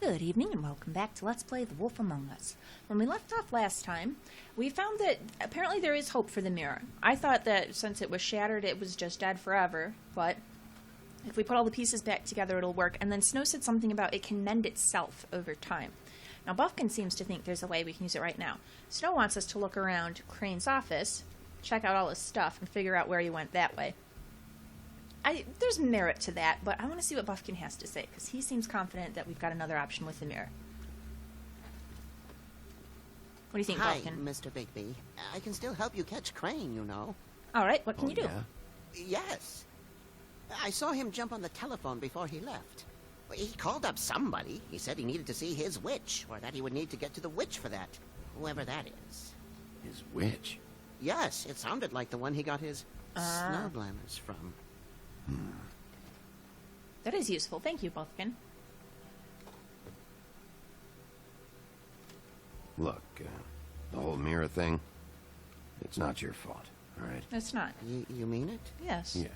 Good evening and welcome back to Let's Play The Wolf Among Us. When we left off last time, we found that apparently there is hope for the mirror. I thought that since it was shattered, it was just dead forever, but if we put all the pieces back together, it'll work. And then Snow said something about it can mend itself over time. Now, Buffkin seems to think there's a way we can use it right now. Snow wants us to look around Crane's office, check out all his stuff, and figure out where he went that way. There's merit to that, but I want to see what Buffkin has to say, because he seems confident that we've got another option with the mirror. What do you think, Hi, Buffkin? Mr. Bigby. I can still help you catch Crane, you know. All right, what can you do? Yeah? Yes. I saw him jump on the telephone before he left. He called up somebody. He said he needed to see his witch, or that he would need to get to the witch for that, whoever that is. His witch? Yes, it sounded like the one he got his snow glamours from. That is useful. Thank you, Buffkin. Look, the whole mirror thing, it's not your fault, all right? It's not. You mean it? Yes. Yeah.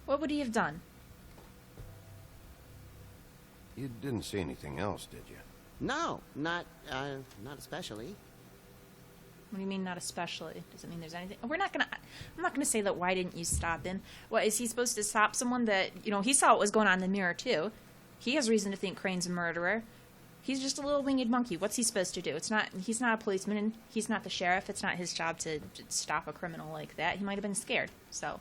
What would he have done? You didn't see anything else, did you? No, not especially. What do you mean, not especially? Does it mean there's anything? I'm not gonna say that. Why didn't you stop him? What, is he supposed to stop someone that, he saw what was going on in the mirror, too. He has reason to think Crane's a murderer. He's just a little winged monkey. What's he supposed to do? He's not a policeman. He's not the sheriff. It's not his job to stop a criminal like that. He might have been scared. So,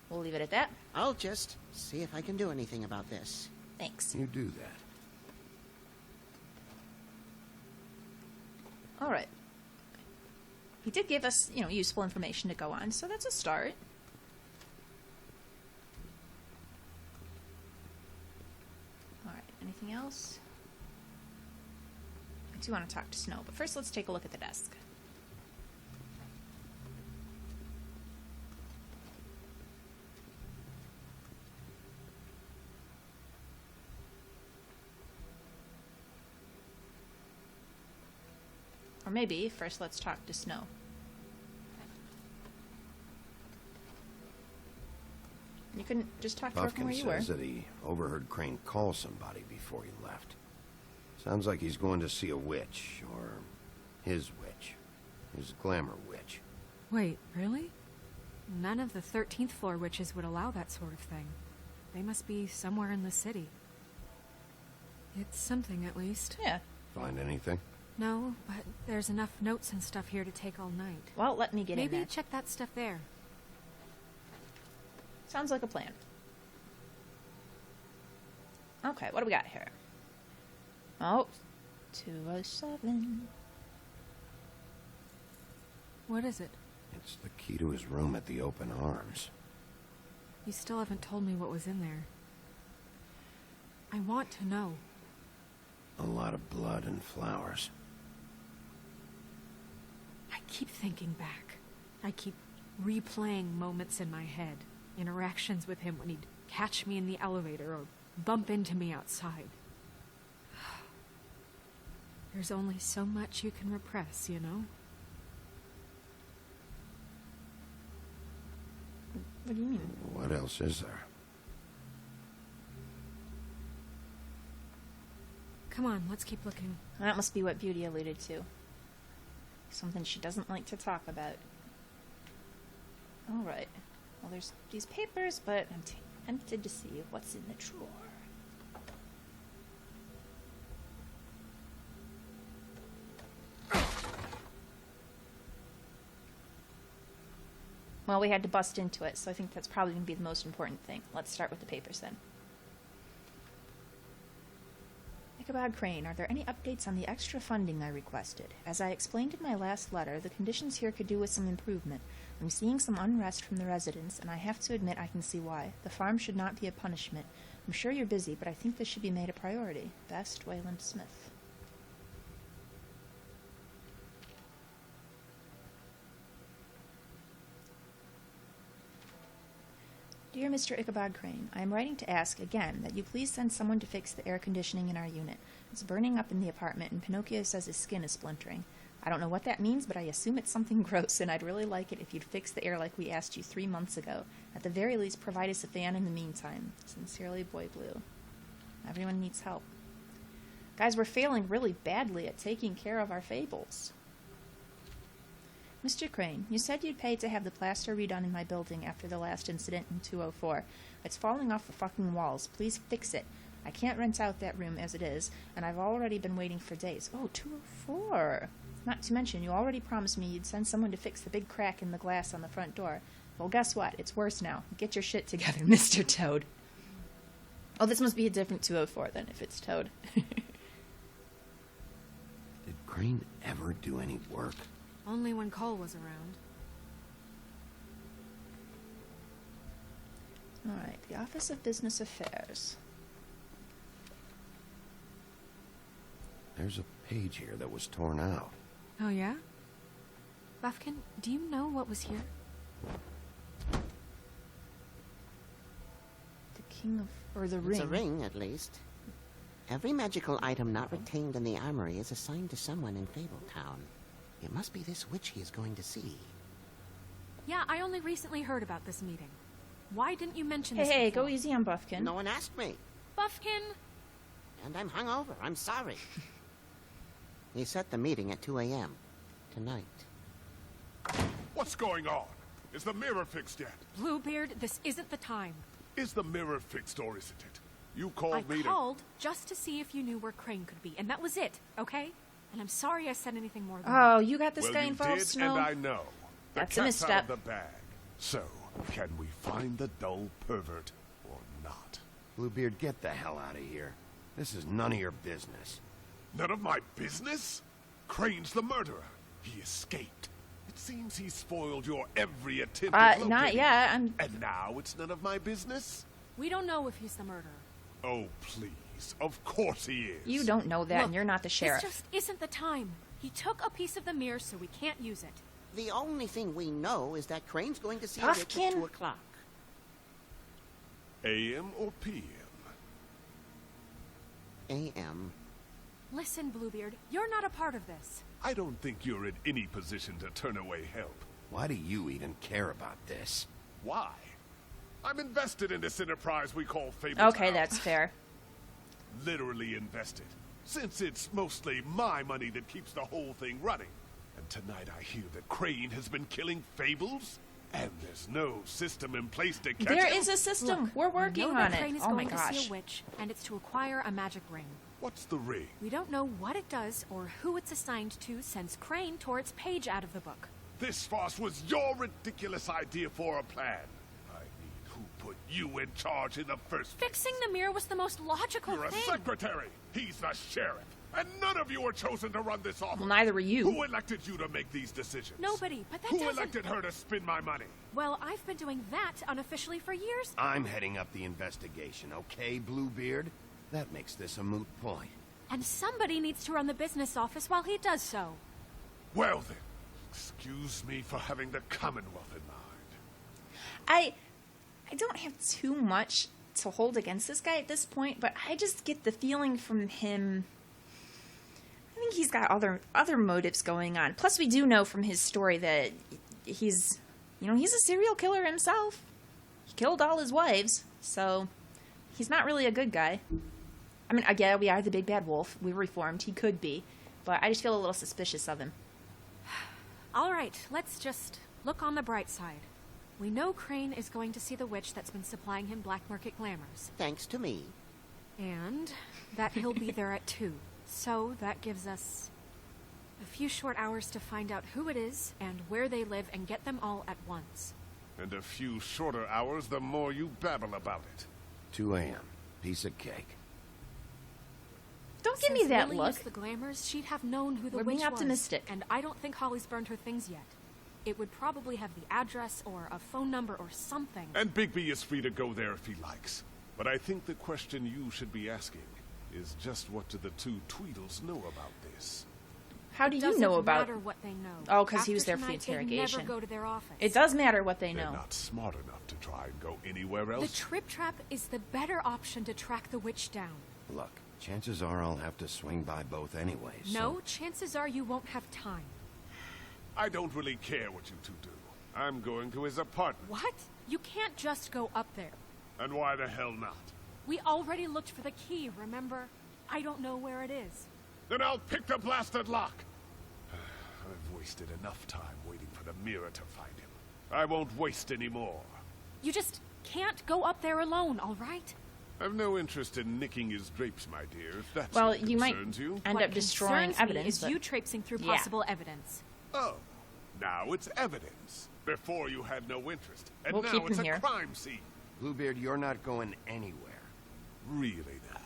we'll leave it at that. I'll just see if I can do anything about this. Thanks. You do that. All right. He did give us, useful information to go on, so that's a start. All right, anything else? I do want to talk to Snow, but first let's take a look at the desk. Or maybe, first let's talk to Snow. You couldn't just talk to her from Buffkin where you were. says that he overheard Crane call somebody before he left. Sounds like he's going to see a witch, or his witch. His glamour witch. Wait, really? None of the 13th floor witches would allow that sort of thing. They must be somewhere in the city. It's something, at least. Yeah. Find anything? No, but there's enough notes and stuff here to take all night. Well, let me get in there. Maybe check that stuff there. Sounds like a plan. Okay, what do we got here? Oh, 207. What is it? It's the key to his room at the Open Arms. You still haven't told me what was in there. I want to know. A lot of blood and flowers. I keep thinking back. I keep replaying moments in my head. Interactions with him when he'd catch me in the elevator or bump into me outside. There's only so much you can repress, you know? What do you mean? What else is there? Come on, let's keep looking. That must be what Beauty alluded to. Something she doesn't like to talk about. Alright. Well, there's these papers, but I'm tempted to see what's in the drawer. Well, we had to bust into it, so I think that's probably going to be the most important thing. Let's start with the papers then. Ichabod Crane, are there any updates on the extra funding I requested? As I explained in my last letter, the conditions here could do with some improvement. I'm seeing some unrest from the residents, and I have to admit I can see why. The farm should not be a punishment. I'm sure you're busy, but I think this should be made a priority. Best, Wayland Smith. Dear Mr. Ichabod Crane, I am writing to ask again that you please send someone to fix the air conditioning in our unit. It's burning up in the apartment, and Pinocchio says his skin is splintering. I don't know what that means, but I assume it's something gross, and I'd really like it if you'd fix the air like we asked you 3 months ago. At the very least, provide us a fan in the meantime. Sincerely, Boy Blue. Everyone needs help. Guys, we're failing really badly at taking care of our fables. Mr. Crane, you said you'd pay to have the plaster redone in my building after the last incident in 204. It's falling off the fucking walls. Please fix it. I can't rent out that room as it is, and I've already been waiting for days. Oh, 204. Not to mention, you already promised me you'd send someone to fix the big crack in the glass on the front door. Well, guess what? It's worse now. Get your shit together, Mr. Toad. Oh, this must be a different 204 then, if it's Toad. Did Crane ever do any work? Only when Cole was around. Alright, the Office of Business Affairs. There's a page here that was torn out. Oh, yeah? Buffkin, do you know what was here? The King of... or the Ring. It's a ring, at least. Every magical item not retained in the armory is assigned to someone in Fabletown. It must be this witch he is going to see. Yeah, I only recently heard about this meeting. Why didn't you mention Hey, this hey, before? go easy on Buffkin. No one asked me, Buffkin! and I'm hungover. I'm sorry. He set the meeting at 2 a.m. tonight. What's going on? Is the mirror fixed yet? Bluebeard, this isn't the time. Is the mirror fixed or isn't it? You called me I to... called just to see if you knew where Crane could be, and that was it, okay? And I'm sorry I said anything more than Oh, you got this well, guy you involved, did, Snow? and I know. The That's a cat's out misstep. of the bag. So, can we find the dull pervert or not? Bluebeard, get the hell out of here. This is none of your business. None of my business? Crane's the murderer. He escaped. It seems he spoiled your every attempt at locating Not him. yet. And now it's none of my business? We don't know if he's the murderer. Oh, please. Of course he is. You don't know that, Look, and you're not the sheriff. This just isn't the time. He took a piece of the mirror, so we can't use it. The only thing we know is that Crane's going to see a witch at Puffkin? 2 o'clock. AM or PM? A.M. Listen, Bluebeard, you're not a part of this. I don't think you're in any position to turn away help. Why do you even care about this? Why? I'm invested in this enterprise we call Fabletown. Okay, that's fair. Literally invested. Since it's mostly my money that keeps the whole thing running. And tonight I hear that Crane has been killing fables, and there's no system in place to catch There him. is a system. Look, We're we working know on that Crane it. is Oh my going to gosh. see a witch, and it's to acquire a magic ring. What's the ring? We don't know what it does or who it's assigned to since Crane tore its page out of the book. This farce was your ridiculous idea for a plan. I mean, who put you in charge in the first place? Fixing the mirror was the most logical You're a thing. secretary. He's the sheriff. And none of you were chosen to run this office. Well, neither were you. Who elected you to make these decisions? Nobody, but that Who doesn't... elected her to spend my money? Well, I've been doing that unofficially for years. I'm heading up the investigation, okay, Bluebeard? That makes this a moot point. And somebody needs to run the business office while he does so. Well then, excuse me for having the Commonwealth in mind. I don't have too much to hold against this guy at this point, but I just get the feeling from him. I think he's got other motives going on. Plus, we do know from his story that he's a serial killer himself. He killed all his wives, so he's not really a good guy. I mean, again, we are the big bad wolf. We're reformed. He could be, but I just feel a little suspicious of him. All right, let's just look on the bright side. We know Crane is going to see the witch that's been supplying him black market glamours. Thanks to me. And that he'll be there at 2. So that gives us a few short hours to find out who it is and where they live and get them all at once. And a few shorter hours, the more you babble about it. 2 a.m. Piece of cake. Don't give me Since that Lily look. used the glamours, she'd have known who the We're witch being optimistic. was. And I don't think Holly's burned her things yet. It would probably have the address or a phone number or something. And Bigby is free to go there if he likes. But I think the question you should be asking is just what do the two Tweedles know about this? How do you Doesn't know about? matter what they know. Oh, 'cause he After was there for the tonight, they'd interrogation. never go to their office. It does matter what they They're know. not smart enough to try and go anywhere The else. trip trap is the better option to track the witch down. Look, chances are I'll have to swing by both anyway, so... No, chances are you won't have time. I don't really care what you two do. I'm going to his apartment. What? You can't just go up there. And why the hell not? We already looked for the key, remember? I don't know where it is. Then I'll pick the blasted lock. I've wasted enough time waiting for the mirror to find him. I won't waste any more. You just can't go up there alone, all right? I've no interest in nicking his drapes, my dear, if that's Well, what you might concerns you. end What up destroying concerns me evidence. is but- you traipsing through Yeah. possible evidence. Oh, now it's evidence. Before you had no interest, and We'll now keep it's him a here. crime scene. Bluebeard, you're not going anywhere. Really now?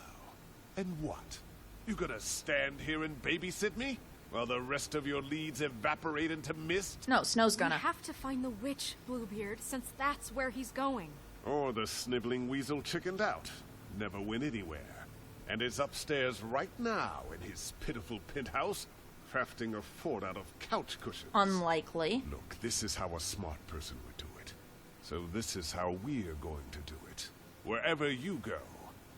And what? You gonna stand here and babysit me? While the rest of your leads evaporate into mist? No, Snow's We gonna. have to find the witch, Bluebeard, since that's where he's going. Or the sniveling weasel chickened out. Never went anywhere. And is upstairs right now in his pitiful penthouse, crafting a fort out of couch cushions. Unlikely. Look, this is how a smart person would do it. So this is how we're going to do it. Wherever you go,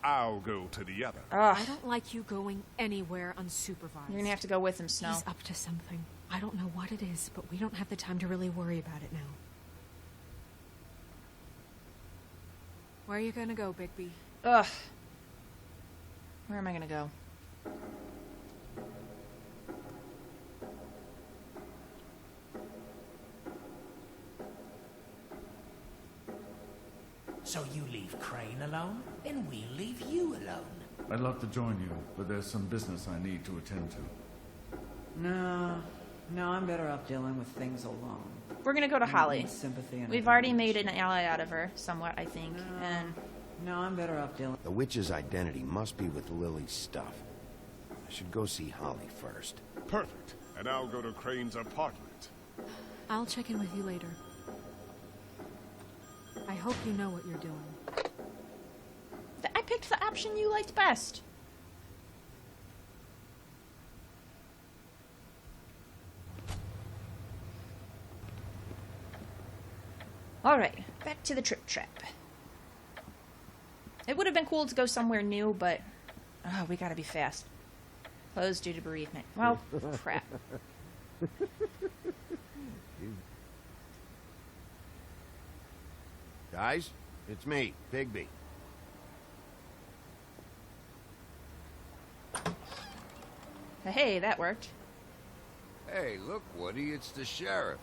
I'll go to the other. I don't like you going anywhere unsupervised. You're gonna have to go with him, Snow. He's up to something. I don't know what it is, but we don't have the time to really worry about it now. Where are you gonna go, Bigby? Ugh. Where am I gonna go? So you leave Crane alone, then we'll leave you alone. I'd love to join you, but there's some business I need to attend to. No, I'm better off dealing with things alone. We're gonna go to I don't Holly. need sympathy and We've already made affection. an ally out of her, somewhat, I think. And No, I'm better off dealing. The witch's identity must be with Lily's stuff. I should go see Holly first. Perfect. And I'll go to Crane's apartment. I'll check in with you later. I hope you know what you're doing. I picked the option you liked best. Alright, back to the trip trap. It would have been cool to go somewhere new, but oh, we gotta be fast. Closed due to bereavement. Well, crap. Guys, it's me, Bigby. Hey, that worked. Hey, look, Woody, it's the sheriff.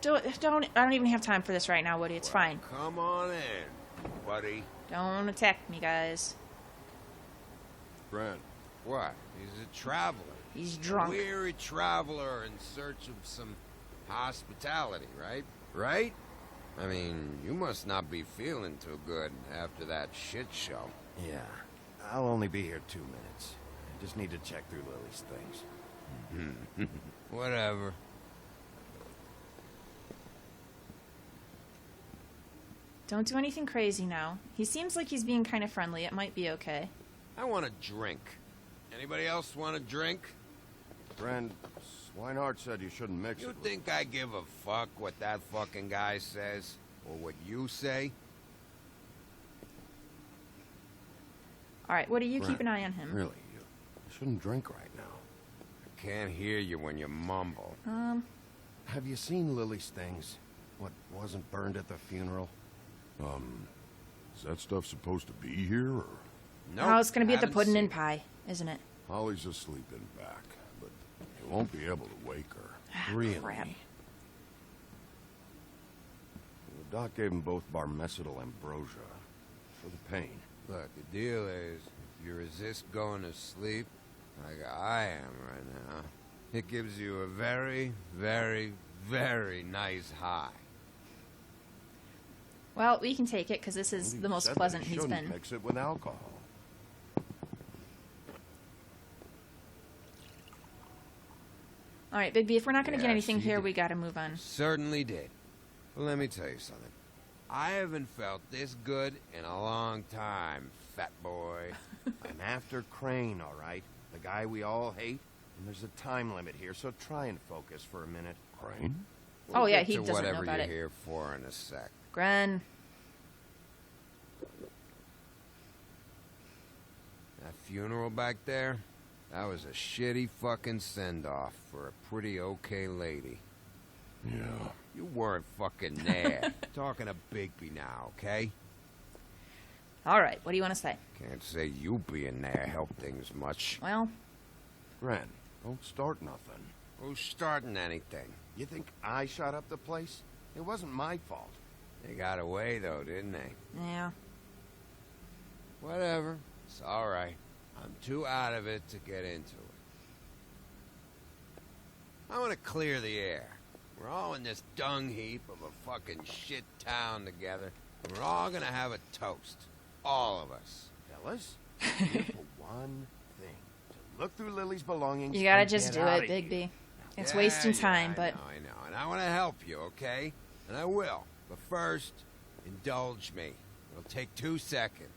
Don't, I don't even have time for this right now, Woody. It's fine. Come on in, buddy. Don't attack me, guys. Brent. What? He's a traveler. He's drunk. Weary traveler in search of some hospitality, right? Right? I mean, you must not be feeling too good after that shit show. Yeah, I'll only be here 2 minutes. I just need to check through Lily's things. Whatever. Don't do anything crazy now. He seems like he's being kind of friendly. It might be okay. I want a drink. Anybody else want a drink? Brent, Swinehart said you shouldn't mix You it with... think I give a fuck what that fucking guy says? Or what you say? All right, Woody, you Brent, keep an eye on him. Really, you shouldn't drink right now. I can't hear you when you mumble. Have you seen Lily's things? What wasn't burned at the funeral? Is that stuff supposed to be here, or? Nope, Oh, it's going to be at the haven't pudding seen and pie, isn't it? Holly's asleep in back, but you won't be able to wake her. Really? Crap. The doc gave them both barmecidal ambrosia for the pain. Look, the deal is, if you resist going to sleep, like I am right now, it gives you a very, very, very nice high. Well, we can take it because this is He the most said pleasant they he's shouldn't been. mix it with alcohol. All right, Bigby, if we're not going to Yeah, get anything she here, did. we got to move on. Certainly did. But let me tell you something. I haven't felt this good in a long time, fat boy. I'm after Crane, all right? The guy we all hate. And there's a time limit here, so try and focus for a minute. Crane? Oh, yeah, get he to doesn't know whatever about you're it. here for in a sec. Gren. That funeral back there, that was a shitty fucking send-off for a pretty okay lady. Yeah. You weren't fucking there. Talking to Bigby now, okay? All right, what do you want to say? Can't say you being there helped things much. Well, Gren, don't start nothing. Who's starting anything? You think I shot up the place? It wasn't my fault. They got away, though, didn't they? yeah. Whatever. It's all right. I'm too out of it to get into it. I want to clear the air. We're all in this dung heap of a fucking shit town together, and we're all gonna have a toast. All of us. Fellas, here for one thing. To look through Lily's belongings. You gotta and just get do outta it, here. Bigby. It's Yeah, wasting yeah, time, but I know, and I want to help you, okay? And I will. But first, indulge me. It'll take 2 seconds.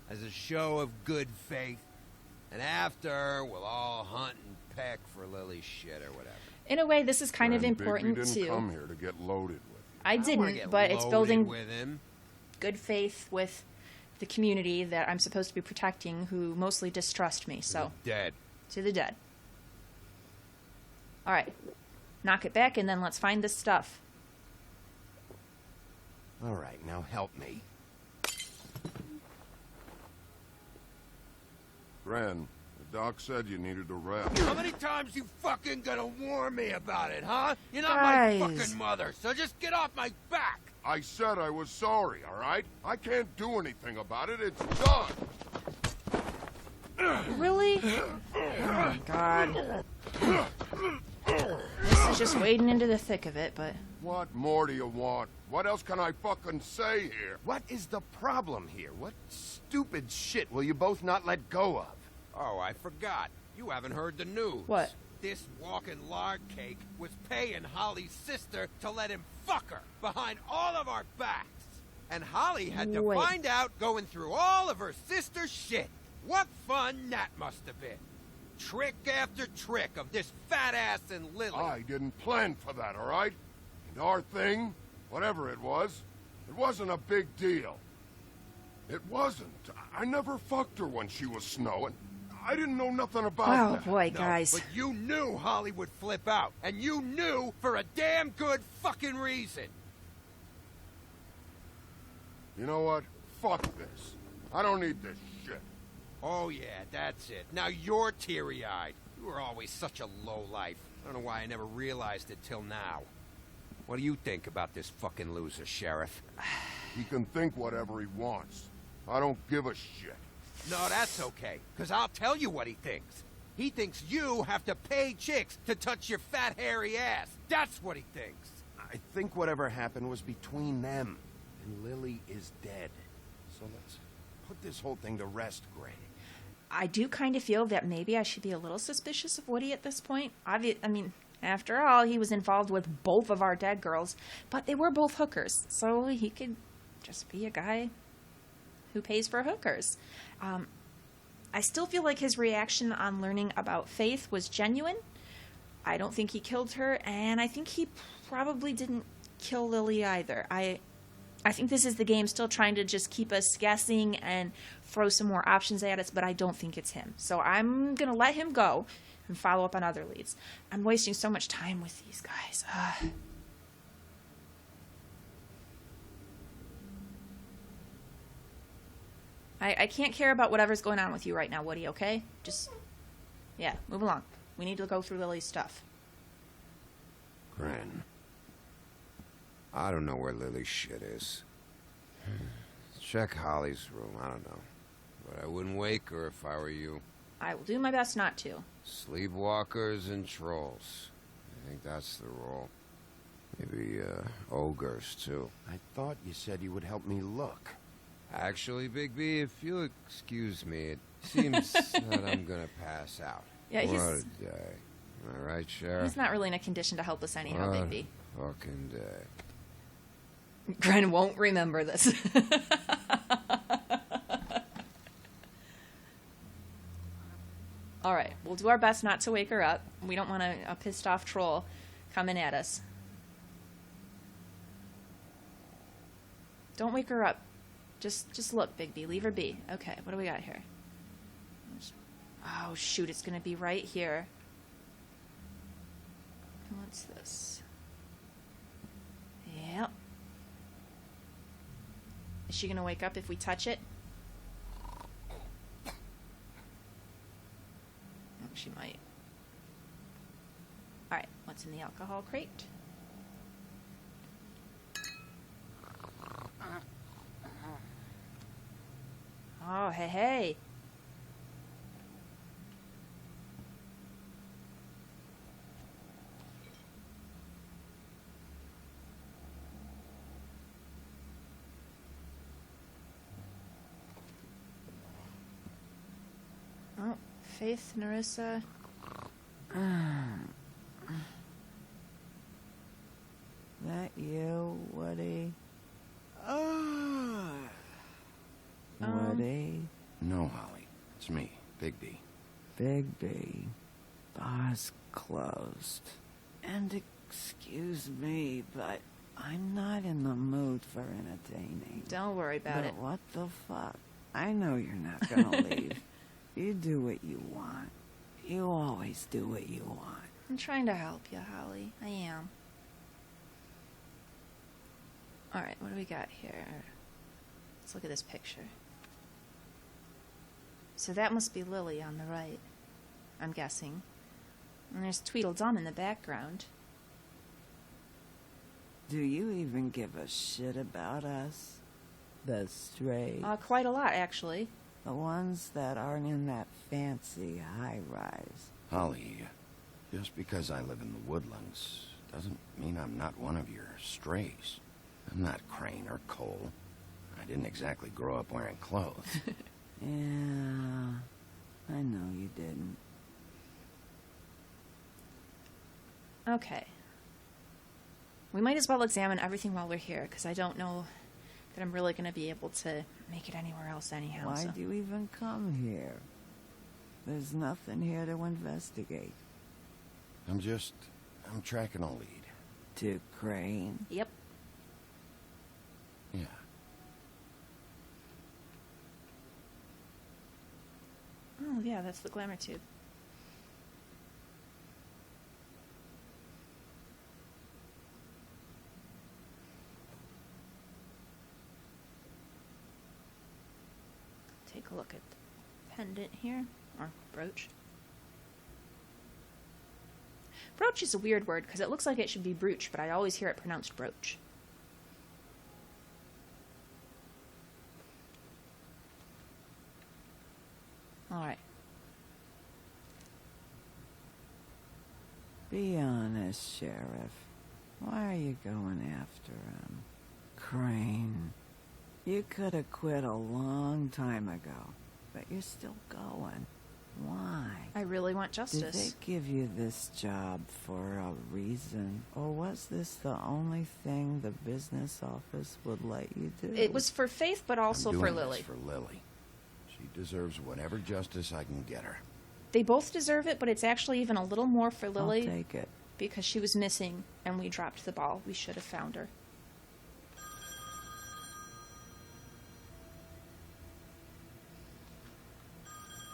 As a show of good faith. And after, we'll all hunt and peck for Lily's shit or whatever. in a way, this is kind of Bigby important didn't too. come here to get loaded with you. I don't wanna didn't, get but it's loaded building with him. good faith with the community that I'm supposed to be protecting, who mostly distrust me. So, Dead. to the dead. All right, knock it back, and then let's find this stuff. All right, now help me. Gren, the doc said you needed a rest. How many times you fucking gonna warn me about it, huh? You're not Guys. my fucking mother, so just get off my back. I said I was sorry, all right? I can't do anything about it. It's done. Really? Oh my god. This is just wading into the thick of it, but What more do you want? What else can I fucking say here? What is the problem here? What stupid shit will you both not let go of? Oh, I forgot. You haven't heard the news. What? This walking lard cake was paying Holly's sister to let him fuck her behind all of our backs. And Holly had to Wait. find out going through all of her sister's shit. What fun that must have been. Trick after trick of this fat ass and Lily. I didn't plan for that, all right? And our thing, whatever it wasn't a big deal. It wasn't. I never fucked her when she was snowing. I didn't know nothing about oh that. boy, No, guys. but you knew Holly would flip out. And you knew for a damn good fucking reason. You know what? Fuck this. I don't need this shit. Oh, yeah, that's it. Now you're teary-eyed. You were always such a lowlife. I don't know why I never realized it till now. What do you think about this fucking loser, Sheriff? He can think whatever he wants. I don't give a shit. No, that's okay, because I'll tell you what he thinks. He thinks you have to pay chicks to touch your fat, hairy ass. That's what he thinks. I think whatever happened was between them. And Lily is dead. So let's put this whole thing to rest, Gray. I do kind of feel that maybe I should be a little suspicious of Woody at this point. I mean, after all, he was involved with both of our dead girls, but they were both hookers, so he could just be a guy who pays for hookers. I still feel like his reaction on learning about Faith was genuine. I don't think he killed her, and I think he probably didn't kill Lily either. I think this is the game still trying to just keep us guessing and throw some more options at us, but I don't think it's him. So I'm going to let him go and follow up on other leads. I'm wasting so much time with these guys. I can't care about whatever's going on with you right now, Woody, okay? Just, yeah, move along. We need to go through Lily's stuff. Gren. I don't know where Lily's shit is. Check Holly's room, I don't know. But I wouldn't wake her if I were you. I will do my best not to. Sleepwalkers and trolls. I think that's the role. Maybe, ogres, too. I thought you said you would help me look. Actually, Big B, if you'll excuse me, it seems that I'm gonna pass out. Yeah, What he's- a day. Am I right, Sheriff? He's not really in a condition to help us anyhow, What Bigby. a fucking day. Gren won't remember this. All right, we'll do our best not to wake her up. We don't want a pissed off troll coming at us. Don't wake her up. Just look, Bigby. Leave her be. Okay, what do we got here? Oh, shoot, it's going to be right here. What's this? Yep. Is she going to wake up if we touch it? she might. Alright, what's in the alcohol crate? Oh, hey, hey. Oh, Faith, Narissa. That you, Woody? Woody? No, Holly. It's me, Bigby. Bigby. Bar's closed. And excuse me, but I'm not in the mood for entertaining. Don't worry about it. But what the fuck? I know you're not gonna leave. You do what you want. You always do what you want. I'm trying to help you, Holly. I am. Alright, what do we got here? Let's look at this picture. So that must be Lily on the right, I'm guessing. And there's Tweedledum in the background. Do you even give a shit about us? The strays? Quite a lot, actually. The ones that aren't in that fancy high-rise. Holly, just because I live in the woodlands doesn't mean I'm not one of your strays. I'm not Crane or Cole. I didn't exactly grow up wearing clothes. Yeah, I know you didn't. Okay. We might as well examine everything while we're here, because I don't know that I'm really going to be able to make it anywhere else anyhow. Why so. do you even come here? There's nothing here to investigate. I'm tracking a lead. To Crane? Yep. Yeah. Oh, yeah, that's the glamour tube. Take a look at the pendant here, or brooch. Brooch is a weird word because it looks like it should be brooch, but I always hear it pronounced brooch. Alright. Be honest, Sheriff. Why are you going after him? Crane. You could have quit a long time ago, but you're still going. Why? I really want justice. Did they give you this job for a reason? Or was this the only thing the business office would let you do? It was for Faith, but also I'm for doing Lily. this for Lily. She deserves whatever justice I can get her. They both deserve it, but it's actually even a little more for Lily. I'll take it. Because she was missing, and we dropped the ball. We should have found her.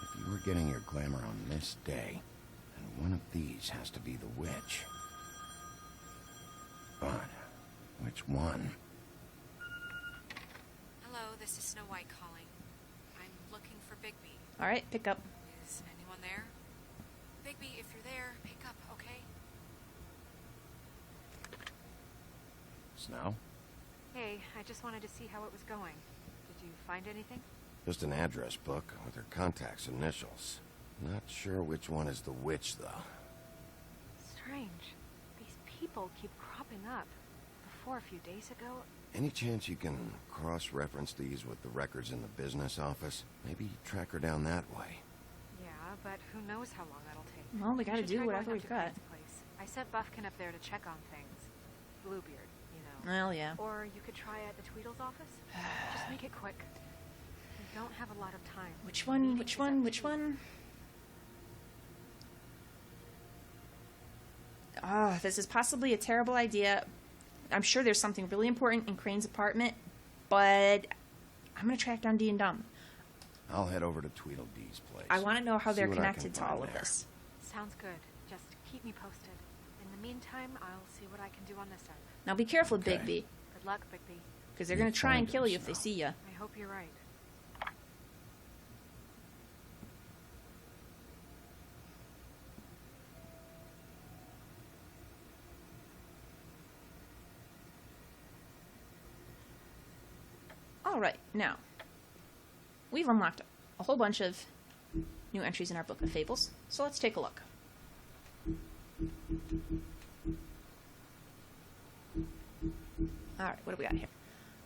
If you were getting your glamour on this day, then one of these has to be the witch. But which one? Hello, this is Snow White calling. I'm looking for Bigby. Alright, pick up. Is anyone there? Bigby, if you're there, pick up, okay? Snow? Hey, I just wanted to see how it was going. Did you find anything? Just an address book with her contact's initials. Not sure which one is the witch, though. Strange. These people keep cropping up. Before, a few days ago... Any chance you can cross-reference these with the records in the business office? Maybe track her down that way. Yeah, but who knows how long that'll take. Well, we gotta should do try whatever going up we've to got. Crane's place. I sent Buffkin up there to check on things. Bluebeard, you know. Well, yeah. Or you could try at the Tweedle's office. Just make it quick. We don't have a lot of time. Which one? Which one? Which one? Ah, this is possibly a terrible idea. I'm sure there's something really important in Crane's apartment, but I'm gonna track down Dee and Dum. I'll head over to Tweedledee's place. I want to know how See they're what I can connected to find all of there. this. Sounds good. Just keep me posted. In the meantime, I'll see what I can do on this end. Now be careful, Okay. Bigby, Good luck, Bigby. because they're You'll gonna try and find kill him, you if they Snow. see you. I hope you're right. Alright, now, we've unlocked a whole bunch of new entries in our Book of Fables, so let's take a look. Alright, what do we got here?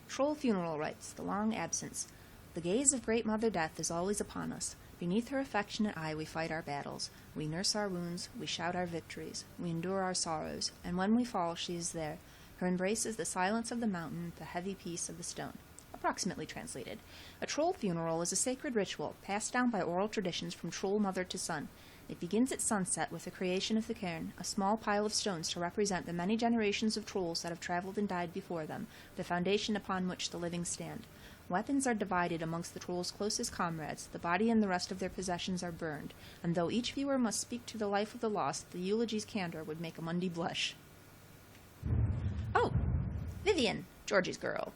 Troll funeral rites, the long absence. The gaze of Great Mother Death is always upon us. Beneath her affectionate eye we fight our battles. We nurse our wounds, we shout our victories, we endure our sorrows, and when we fall she is there. Her embrace is the silence of the mountain, the heavy peace of the stone. Approximately translated. A troll funeral is a sacred ritual passed down by oral traditions from troll mother to son. It begins at sunset with the creation of the cairn, a small pile of stones to represent the many generations of trolls that have traveled and died before them, the foundation upon which the living stand. Weapons are divided amongst the trolls' closest comrades, the body and the rest of their possessions are burned, and though each viewer must speak to the life of the lost, the eulogy's candor would make a Mundy blush. Oh! Vivian, Georgie's girl.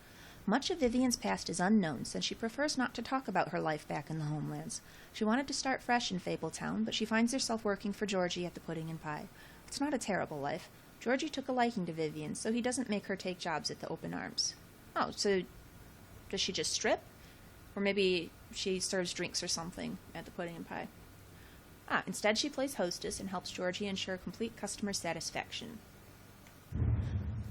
Much of Vivian's past is unknown, since she prefers not to talk about her life back in the homelands. She wanted to start fresh in Fabletown, but she finds herself working for Georgie at the Pudding and Pie. It's not a terrible life. Georgie took a liking to Vivian, so he doesn't make her take jobs at the Open Arms. Oh, so does she just strip? Or maybe she serves drinks or something at the Pudding and Pie. Instead she plays hostess and helps Georgie ensure complete customer satisfaction.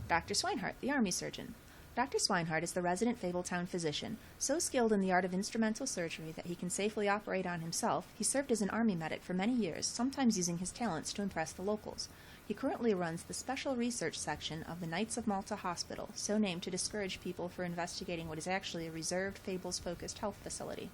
Dr. Swinehart, the army surgeon. Dr. Swinehart is the resident Fabletown physician, so skilled in the art of instrumental surgery that he can safely operate on himself. He served as an army medic for many years, sometimes using his talents to impress the locals. He currently runs the Special Research Section of the Knights of Malta Hospital, so named to discourage people for investigating what is actually a reserved, Fables-focused health facility.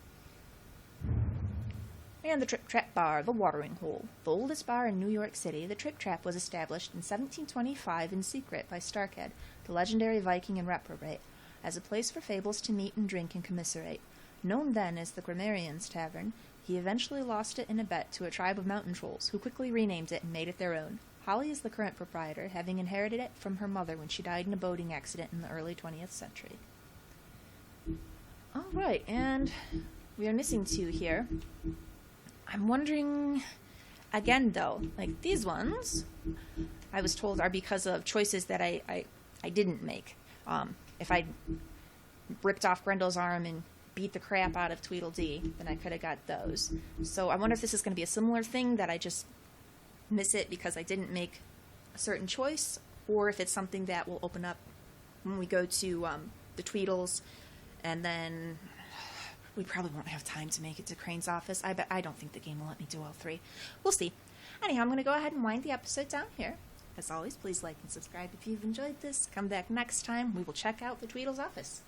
And the Trip Trap Bar, the Watering Hole. The oldest bar in New York City, the Trip Trap was established in 1725 in secret by Starkhead, the legendary Viking and reprobate, as a place for fables to meet and drink and commiserate. Known then as the Grammarian's Tavern, he eventually lost it in a bet to a tribe of mountain trolls, who quickly renamed it and made it their own. Holly is the current proprietor, having inherited it from her mother when she died in a boating accident in the early 20th century. Alright, and we are missing 2 here. I'm wondering, again though, like these ones, I was told are because of choices that I didn't make. If I ripped off Grendel's arm and beat the crap out of Tweedledee, then I could have got those. So I wonder if this is going to be a similar thing, that I just miss it because I didn't make a certain choice, or if it's something that will open up when we go to the Tweedles, and then we probably won't have time to make it to Crane's office. I don't think the game will let me do all 3. We'll see. Anyhow, I'm going to go ahead and wind the episode down here. As always, please like and subscribe if you've enjoyed this. Come back next time. We will check out the Tweedle's office.